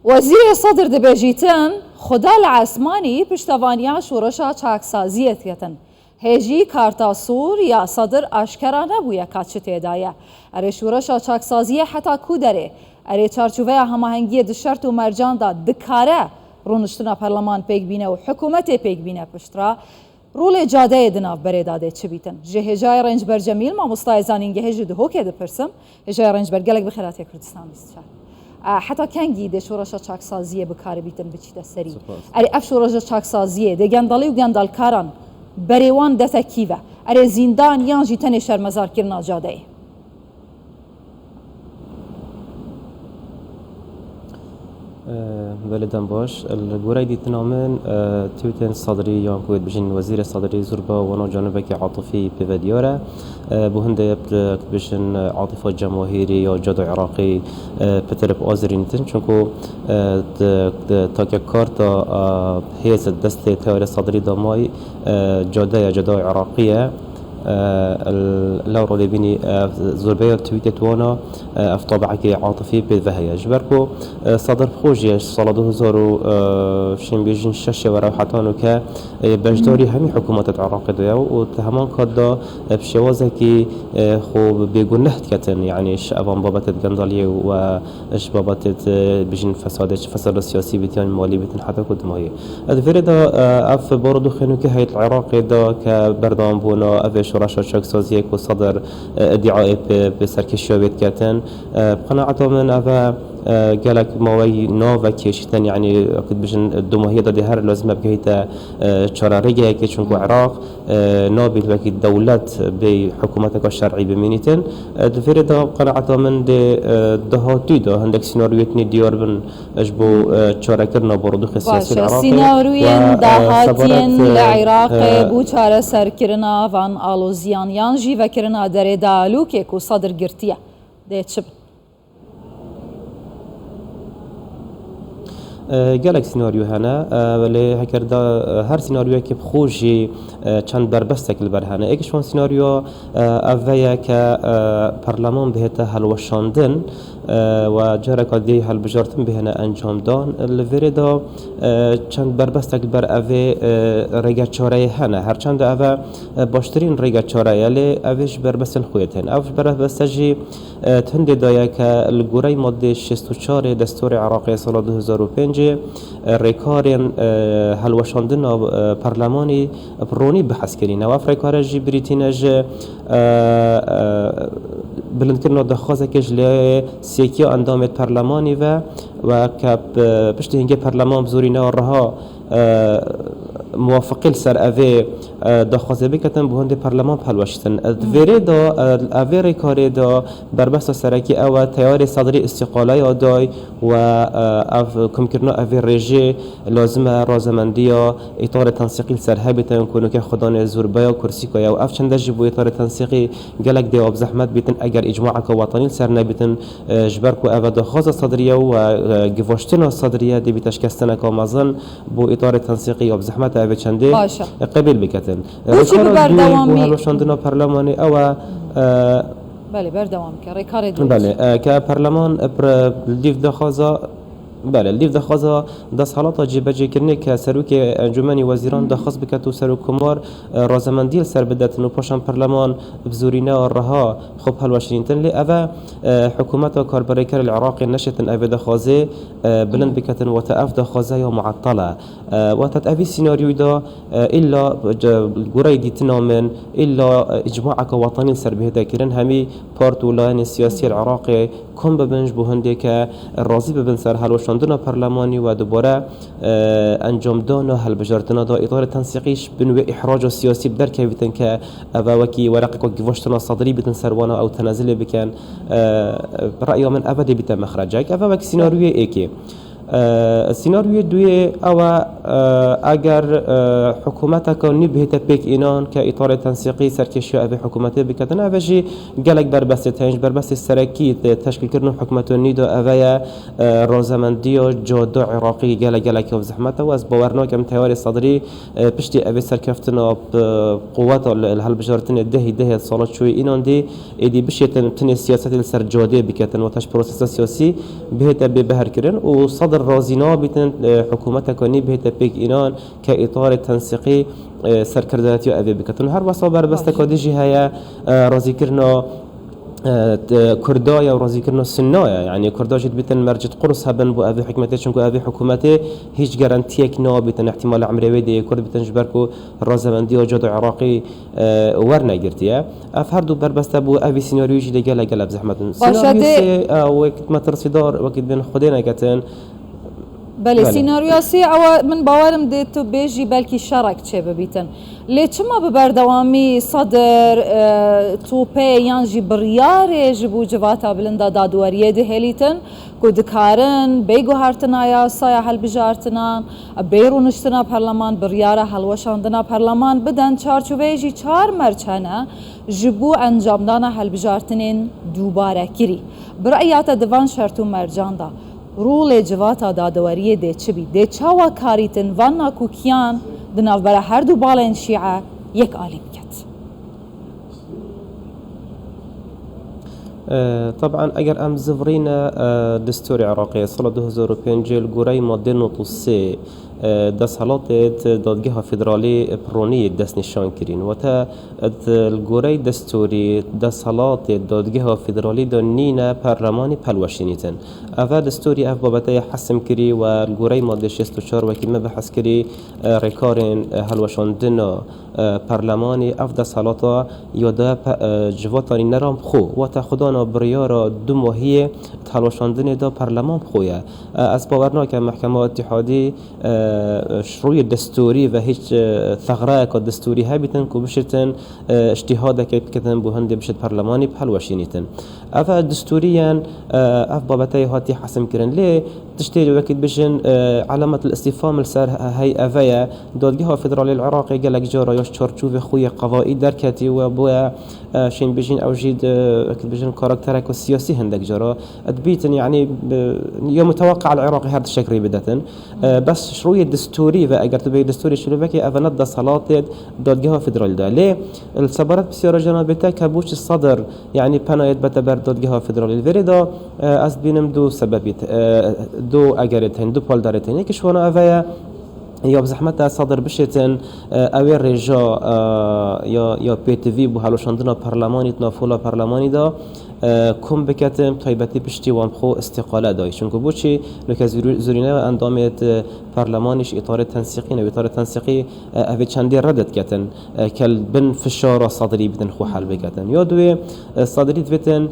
وزیر صدر دبیجیتن خدا العثمانی پشتوانیا شورشا چاکسازیت کتن. هجی کارتا سور یا صدر آشکارا نبویا کاتش تیدایه. اره شورشا چاکسازیه حتی کودره. اره چارچوبه هماهنگی دشرت و مرجان دا دکاره رونشتنا پارلمان پیک بینه و حکومت پیک بینه پشترا رول جاده دناف بره داده چه بیتن. جه هجای رنج بر جمیل ما مستایزانینگه هجی ده هوکه ده پرسم. هجای رنج بر گلک بخیراتی کردستان بیستشار. حتی کنگی ده شورش چاکسازیه بکار بیتن بچیده سری. اری اف شورش چاکسازیه ده گندالی و گندال کاران بریوان ده تکیوه. اری زندان یان جیتن شرمزار کرنا جاده. بلدن باش الجوري دي تنامن تويتن صدري يوم كويت بجين وزير صدري زربا وانا جانبك عاطفي بفيديورا بهنده بجين عاطفة جماهيري يا جدو عراقي بترب آزرينتن چونكو تاكي كارتا هيس الدست تياري صدري داماي جاده يا جدو عراقية لو بيني زربية تويتت وانا في طابعك عاطفي بذهية جبركو صدر خوجي صلاة 2000 شين بيجين شاشة وروحتانو ك بجداري همي حكومة العراق دويا وتهمان كدا بشوازة كي خو بيقول نهت كتن يعني ايش افان بابات الجندالية وايش بابات بيجين فساد سياسي بيتيان مالي بيتن حتى كنت ماهي ادفيردا اف باردو خينو كي هيت العراق دا كبردان بونا افيش شورش چاکسازی کو صدر ادعای به سرکشی بيت كاتن بقناعته من أفا قالك موي نوفا كيشتن يعني كنت بجن الدموهية دي هر لازم بقيتا شرارية كيشونكو عراق نوبل وكي الدولات بحكومتك الشرعي بمينيتن الفريدة قناعته من دي دهاتي ده عندك سيناريوتني ديار بن اجبو شاركرنا برضو السياسي العراقي سيناريوين دهاتين العراق بو شارع سركرنا وان آلوزيان يانجي وكرنا داري دالو كيكو صدر قرتيا ده تشب جالك سيناريو هنا ولی هکردا هر سيناريو که بخوجي چند بربستك البرهنه ايش شون سيناريو اویا که برلمان بهته هلوشاندن و جارك دي هالبجارتن بهنا انجام دان الفريدا چند بربستك البر اوی رگا چاره هنا هر چند اوه باشترين رگا چاره يلي اوش بربست الخويتن اوش بربستجي تند دايا که الجوري ماده 64 دستور عراقي سال 2005 ريكارين هلوشاندن برلماني بروني بحث كرين و افريكار جي بريتينج بلند كرنا دخوازكش ل سيكيا اندام برلماني و كاب بشتي هنگه برلمان بزورينا رها موافقه سر اوی دخوازه بکتن بهند پارلمان پلوشتن ادویره دا اوی کاری دا بربست سرکی او تیار صدری استقاله یادای و او کم کرنا اوی رژه لازمه رازمندی اطار تنسیقی سر هبتن کنو که خدان زوربایا کرسی که او اف چنده جبو اطار تنسیقی گلک دی اب زحمت بیتن اگر اجماع که وطنی سر نبیتن جبر کو او دخواز صدریه و گواشتن صدریه دی بیتشکستن که مازن بو اطار تنسیقی اب زحمت اوی چنده قبل بکتن ريكارد بردوامي هلوشاندنا برلماني او بله بردوام که ريكارد بله که برلمان لیف دخوازا بله لیف دخوازا دست حالات جیبجی کرنه که سروک انجمنی وزیران دخواست بکت و سروک کمار رازمندی سر بدتن و پاشان پرلمان بزورینه و رها خوب هلوشینتن لی اوه حکومت و کاربریکر العراقی نشتن اوه دخوازه بلند بکتن و تأف دخوازه یا معطله و تتأفی سيناريو دا إلا جوري دي تنامن إلا إجماعك وطني سر بهدا كرن همي بارتو لاين السياسي العراقي كم ببنج بهندك الرازي ببن سر هلوشاندنا برلماني ودبارة انجام دانا هالبجارتنا دا إطار تنسيقيش بنوع إحراج السياسي بدر كيفتن كأفاوكي ورقك وقفشتنا صدري بتن سروانا أو تنازل بكن رأي من أبدا بتن مخرجك أفاوك سيناريو إيكي السيناريو دوية أو أجر حكومتك نبهت بيك إنان كإطار تنسيقي سركشيا أبي حكومته بكتنا أبجي جالك بربست تنج بربست السركي تشكيل كرنا حكومة النيدا أبيا رازمندية جادة عراقي جالك وزحمته وأز باورنا كم تيار الصدري بشتي أبي سركفتنا بقوات الهالبجارتين ده الصلاة شوي إنان دي إدي بشيت تن السياسات السرجادة بكتن وتش بروسيس سياسي بهت أبي بهر كرن وصدر صدر رازینا بیتن حکومت کنی بهت پیک اینان که اطار تنسیقی سرکرداتی و اوی بکتن هر واسه بر بستکادی جی هیا رازی کرنا كردايا ورازي كرنا السنايا يعني كرداش بيتن مرجت قرص هبن بو أبي حكمتي شنكو أبي حكومتي هيج جارانتيك نا بيتن احتمال عمري ودي كرد بيتن جبركو الرازمندي وجد عراقي ورنا جرتيا أفهردو بربست بو أبي سيناريو جدي جلا بزحمة سيناريو وقت ما ترصدار وقت بين خدينا كتن بله سیناریوسی او من باورم دید تو بیجی بلکی شرک چه ببیتن لی چما ببردوامی صدر توپه یانجی بریاره جبو جواتا بلندا دادواریه ده هلیتن کو دکارن بیگو هرتنا یا سایا حل بجارتنا بیرونشتنا پرلمان بریاره حلوشاندنا پرلمان بدن چارچوبه چار مرچانه جبو انجام دانا حل بجارتنین دوباره کری برایات دوان شرطو مرجان دا رول جواتا دادوریه ده چه بی ده چاوا کاریتن وانا کوکیان دناف برا هر دو بالین شیعه یک آلیم کت طبعا اگر ام زفرين دستور عراقي صلاة 2005 الجوري ماده نوتوسي دست حالات دادگاه فدرالی پرونی دست نشان کرین و تا الگوری دستوری دست حالات دادگاه فدرالی دانین پارلمانی پلوشینیتن اول دستوری اف بابته حسم کری و الگوری ماده 64 وکی مبحث کری رکارن هلوشاندن پارلمانی اف دست حالات یاده جواتانی نرام خو و تا خدانا بریارا دو ماهی هلوشاندن دا پارلمان خویه از باورنا که محکمه اتحادی شروع دستوری و هیچ ثغره که دستوری ها بیتن که بشتن اجتهاد که کتن بو هنده بشت پارلمانی بحلوشینیتن افا دستوريا اف بابتي هاتي حسم كرن ليه تشتري وقت بجن علامة الاستفهام السر هاي افايا دادگاه فدرالي العراقي قالك جارا ياش چارچوب خوي قضائي دركتي وبويا شين بجن او جيد وقت بجن كاركترك السياسي هندك جارا ادبيتن يعني يا متوقع العراقي هذا الشكل بدتن بس شروع دستوري واگر تبي دستوري شلو بكي افند صلاه دادگاه فدرالي ده ليه الصبرات بسياره جنابته كبوش الصدر يعني بنايت بتبر دادگاه فدرالي الفريدا از بينم دو سببيت دو اگرتن دو پال دارتن یکیش وانا اویا یا بزحمت صدر بشتن اوی رجا یا پی تی وی بو هلوشاندنا پارلمانی تنافولا پارلمانی دا کم بکتم تایبتی پشتی وان خو استقاله دای چونکه بوچی لکه زورینه و اندامت پارلمانیش اطار تنسیقی و اطار تنسیقی اوی چندی ردت کتن کل بن فشار صدری بدن خو حل بکتن یا دوی صدری بتن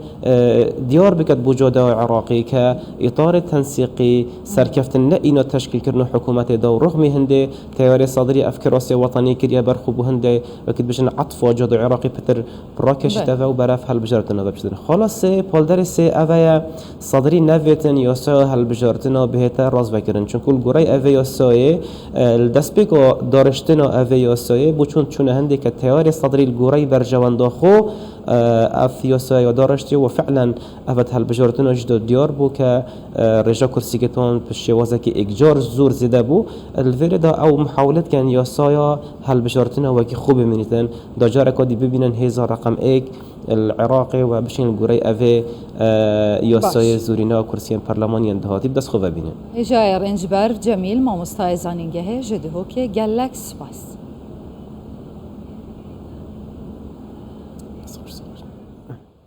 دیار بکت بوجود عراقی که اطار تنسیقی سرکفتن نه اینا تشکیل کردن حکومت دا رغم هنده تیاری صدری افکراسی وطنی کریه برخو بو هنده وقت بجن عطف وجود عراقی پتر براکش تفا و برف حل بجارتنا بشدن خلاص پالدر سه اویا صدری نویتن یا سا حل بجارتنا بهتر راز وکرن چون کل گوری اویا سایه دست بگو دارشتنا اویا سایه بو چون هنده که تیاری صدری الگوری برجوان داخو افیاسا یا دارشتی و فعلا افت هل بجارتنا جدا دیار بو که رجا کرسیکتان پشوازه که اگجار زور زده بو الفردا او محاولت کن یا سایا هل بجارتنا و که خوب منیتن دا جاره کادی ببینن هزار رقم ایک العراقي وبشين الجوري أفي يوساي زورينا كرسيان برلماني اندهاتي بدس خوبه بينه. إجاي رنجبر جميل ما مستعزانين جه جده كي جالك سباس.